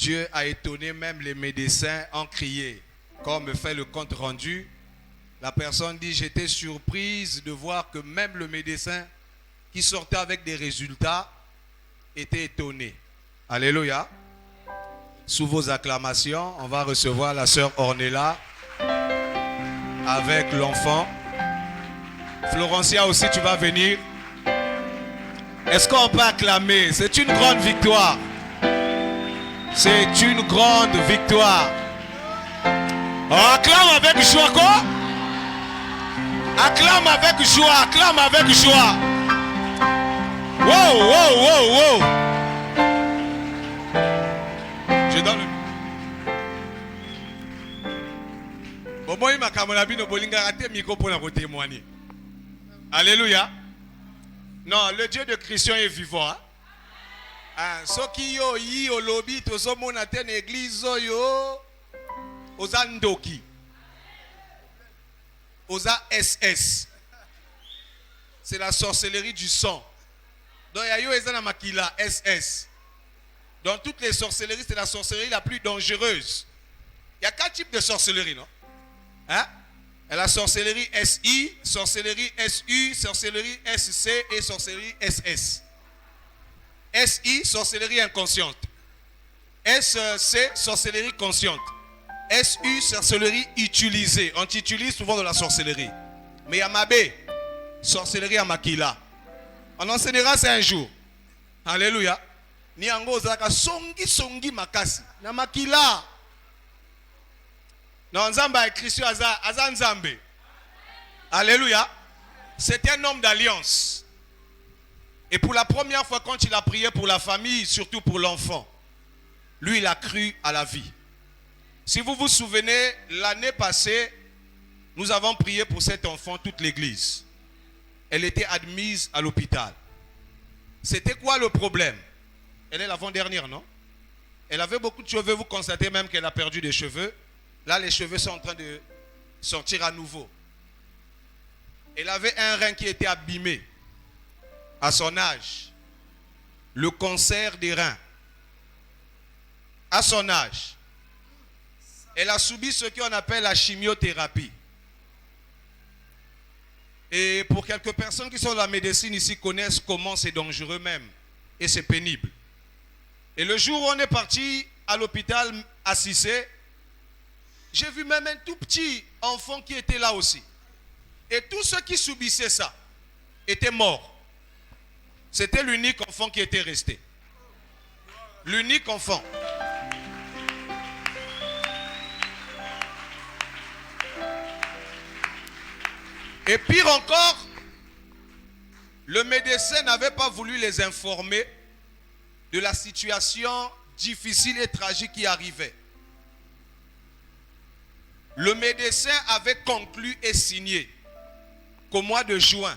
Dieu a étonné, même les médecins ont crié. Comme me fait le compte rendu, la personne dit, j'étais surprise de voir que même le médecin qui sortait avec des résultats était étonné. Alléluia. Sous vos acclamations, on va recevoir la sœur Ornella avec l'enfant. Florencia aussi, tu vas venir. Est-ce qu'on peut acclamer? C'est une grande victoire. C'est une grande victoire. On acclame avec joie quoi? Acclame avec joie, acclame avec joie. Wow, wow, wow, wow. Je donne le... Alléluia. Non, le Dieu de Christian est vivant. Ce qui est au lobby, tout ce monde a une église, aux Andoki, aux SS. C'est la sorcellerie du sang. Donc, il y a eu Makila, SS. Dans toutes les sorcelleries, c'est la sorcellerie la plus dangereuse. Il y a 4 types de sorcellerie, non? Hein? La sorcellerie SI, sorcellerie SU, sorcellerie SC et sorcellerie SS. SI, sorcellerie inconsciente. SC, sorcellerie consciente. SU, sorcellerie utilisée. On utilise souvent de la sorcellerie. Mais il y a Mabé, sorcellerie à Makila. On enseignera ça un jour. Alléluia. Ni ango zaka songi makasi. Na Makila. Non, Nzamba et Christian Aza Nzambe. Alléluia. C'était un homme d'alliance. Et pour la première fois, quand il a prié pour la famille, surtout pour l'enfant, lui, il a cru à la vie. Si vous vous souvenez, l'année passée, nous avons prié pour cet enfant, toute l'église. Elle était admise à l'hôpital. C'était quoi le problème? Elle est l'avant-dernière, non? Elle avait beaucoup de cheveux. Vous constatez même qu'elle a perdu des cheveux. Là, les cheveux sont en train de sortir à nouveau. Elle avait un rein qui était abîmé à son âge. Le cancer des reins. À son âge. Elle a subi ce qu'on appelle la chimiothérapie. Et pour quelques personnes qui sont dans la médecine ici connaissent comment c'est dangereux même. Et c'est pénible. Et le jour où on est parti à l'hôpital à Cissé, j'ai vu même un tout petit enfant qui était là aussi. Et tous ceux qui subissaient ça étaient morts. C'était l'unique enfant qui était resté. L'unique enfant. Et pire encore, le médecin n'avait pas voulu les informer de la situation difficile et tragique qui arrivait. Le médecin avait conclu et signé qu'au mois de juin,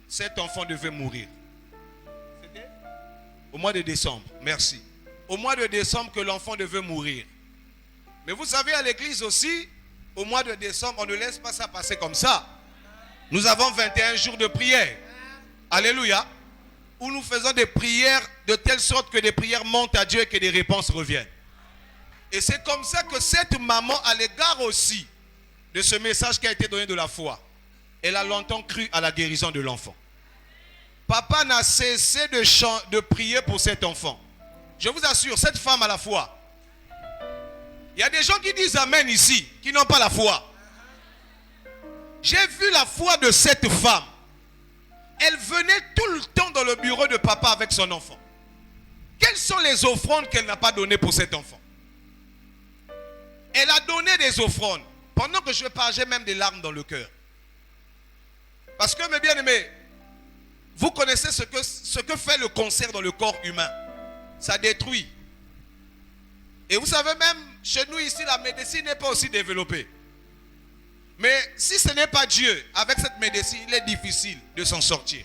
cet enfant devait mourir. C'était au mois de décembre, merci. Au mois de décembre que l'enfant devait mourir. Mais vous savez, à l'église aussi, au mois de décembre, on ne laisse pas ça passer comme ça. Nous avons 21 jours de prière. Alléluia. Où nous faisons des prières de telle sorte que des prières montent à Dieu et que des réponses reviennent. Et c'est comme ça que cette maman, à l'égard aussi de ce message qui a été donné de la foi, elle a longtemps cru à la guérison de l'enfant. Papa n'a cessé de prier pour cet enfant. Je vous assure, cette femme a la foi. Il y a des gens qui disent Amen ici, qui n'ont pas la foi. J'ai vu la foi de cette femme. Elle venait tout le temps dans le bureau de papa avec son enfant. Quelles sont les offrandes qu'elle n'a pas données pour cet enfant? Elle a donné des offrandes. Pendant que je parlais, j'ai même des larmes dans le cœur. Parce que, mes bien-aimés, vous connaissez ce que fait le cancer dans le corps humain. Ça détruit. Et vous savez même, chez nous ici, la médecine n'est pas aussi développée. Mais si ce n'est pas Dieu, avec cette médecine, il est difficile de s'en sortir.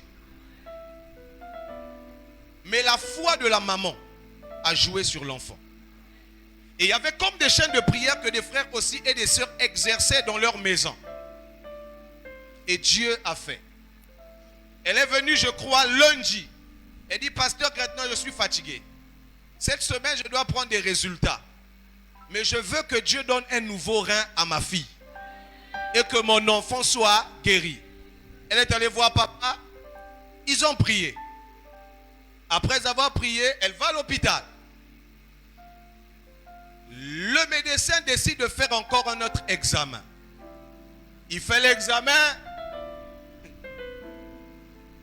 Mais la foi de la maman a joué sur l'enfant. Et il y avait comme des chaînes de prière que des frères aussi et des sœurs exerçaient dans leur maison. Et Dieu a fait. Elle est venue, je crois, lundi. Elle dit, pasteur, maintenant je suis fatigué. cette semaine, je dois prendre des résultats. Mais je veux que Dieu donne un nouveau rein à ma fille. Et que mon enfant soit guéri. Elle est allée voir papa. Ils ont prié. Après avoir prié, elle va à l'hôpital. Le médecin décide de faire encore un autre examen. Il fait l'examen.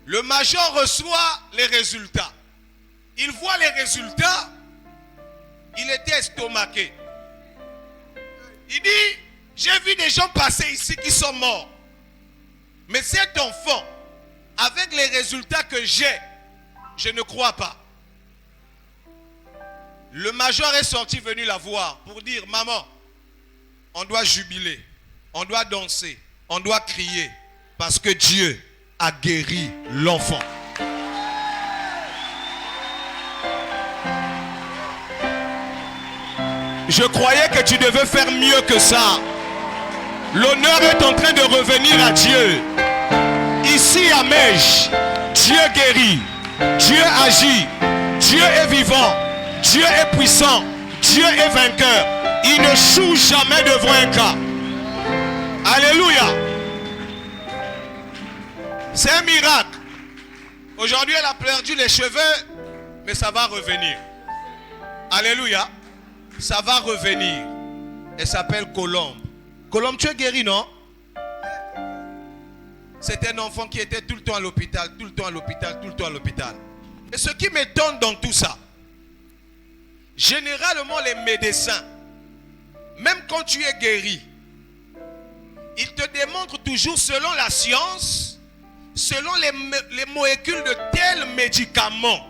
Le major reçoit les résultats. Il voit les résultats. Il était estomaqué. Il dit, j'ai vu des gens passer ici qui sont morts. Mais cet enfant, avec les résultats que j'ai, je ne crois pas. Le major est sorti, venu la voir pour dire, maman, on doit jubiler, on doit danser, on doit crier, parce que Dieu a guéri l'enfant. Je croyais que tu devais faire mieux que ça. L'honneur est en train de revenir à Dieu. Ici à Mège, Dieu guérit, Dieu agit, Dieu est vivant, Dieu est puissant, Dieu est vainqueur. Il ne choue jamais devant un cas. Alléluia. C'est un miracle. Aujourd'hui, elle a perdu les cheveux, mais ça va revenir. Alléluia. Ça va revenir. Elle s'appelle Colombe. Colombe, tu es guéri, non? C'est un enfant qui était tout le temps à l'hôpital, tout le temps à l'hôpital, tout le temps à l'hôpital. Et ce qui m'étonne dans tout ça, généralement les médecins, même quand tu es guéri, ils te démontrent toujours selon la science, selon les molécules de tel médicament,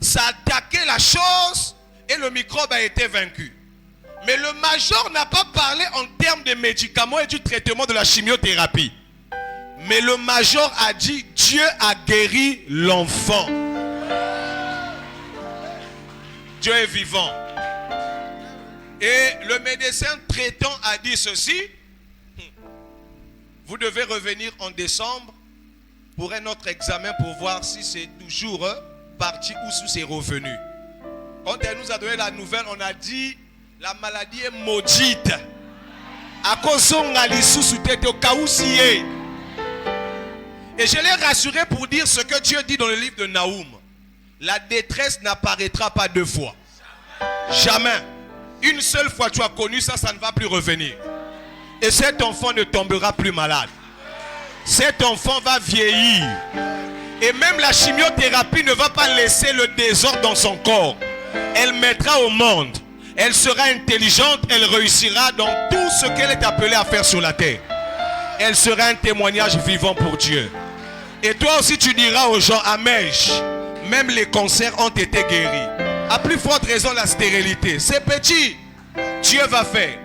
ça a attaqué la chose et le microbe a été vaincu. Mais le major n'a pas parlé en termes de médicaments et du traitement de la chimiothérapie. Mais le major a dit, Dieu a guéri l'enfant. Dieu est vivant. Et le médecin traitant a dit ceci, vous devez revenir en décembre pour un autre examen pour voir si c'est toujours parti ou si c'est revenu. Quand elle nous a donné la nouvelle, on a dit, la maladie est maudite. À cause de et je l'ai rassuré pour dire ce que Dieu dit dans le livre de Naoum. La détresse n'apparaîtra pas deux fois. Jamais. Une seule fois tu as connu ça, ça ne va plus revenir. Et cet enfant ne tombera plus malade. Cet enfant va vieillir. Et même la chimiothérapie ne va pas laisser le désordre dans son corps. Elle mettra au monde. Elle sera intelligente, elle réussira dans tout ce qu'elle est appelée à faire sur la terre. Elle sera un témoignage vivant pour Dieu. Et toi aussi tu diras aux gens, à Mège, même les cancers ont été guéris. À plus forte raison la stérilité. C'est petit. Dieu va faire.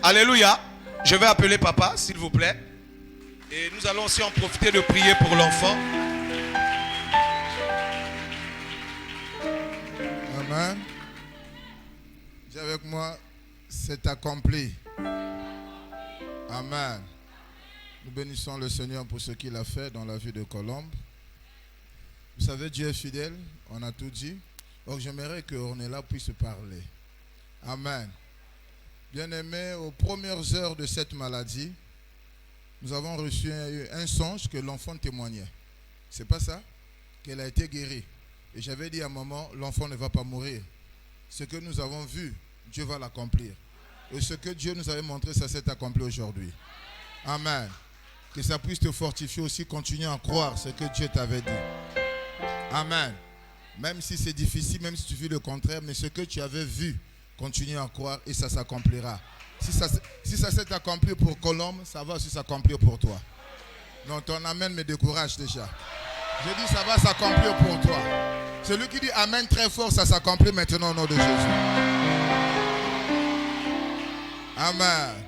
Alléluia. Je vais appeler papa, s'il vous plaît. Et nous allons aussi en profiter de prier pour l'enfant. Amen. Dis avec moi, c'est accompli. Amen. Nous bénissons le Seigneur pour ce qu'il a fait dans la vie de Colombe. Vous savez, Dieu est fidèle, on a tout dit. Donc j'aimerais que Ornella puisse parler. Amen. Bien-aimés, aux premières heures de cette maladie, nous avons reçu un songe que l'enfant témoignait. C'est pas ça? Qu'elle a été guérie. Et j'avais dit à maman, l'enfant ne va pas mourir. Ce que nous avons vu, Dieu va l'accomplir. Et ce que Dieu nous avait montré, ça s'est accompli aujourd'hui. Amen. Que ça puisse te fortifier aussi, continuer à croire ce que Dieu t'avait dit. Amen. Même si c'est difficile, même si tu vis le contraire, mais ce que tu avais vu, continue à croire et ça s'accomplira. Si ça s'est accompli pour Colombe, ça va aussi s'accomplir pour toi. Donc ton amen me décourage déjà. Je dis ça va s'accomplir pour toi. Celui qui dit amen très fort, ça s'accomplit maintenant au nom de Jésus. Amen.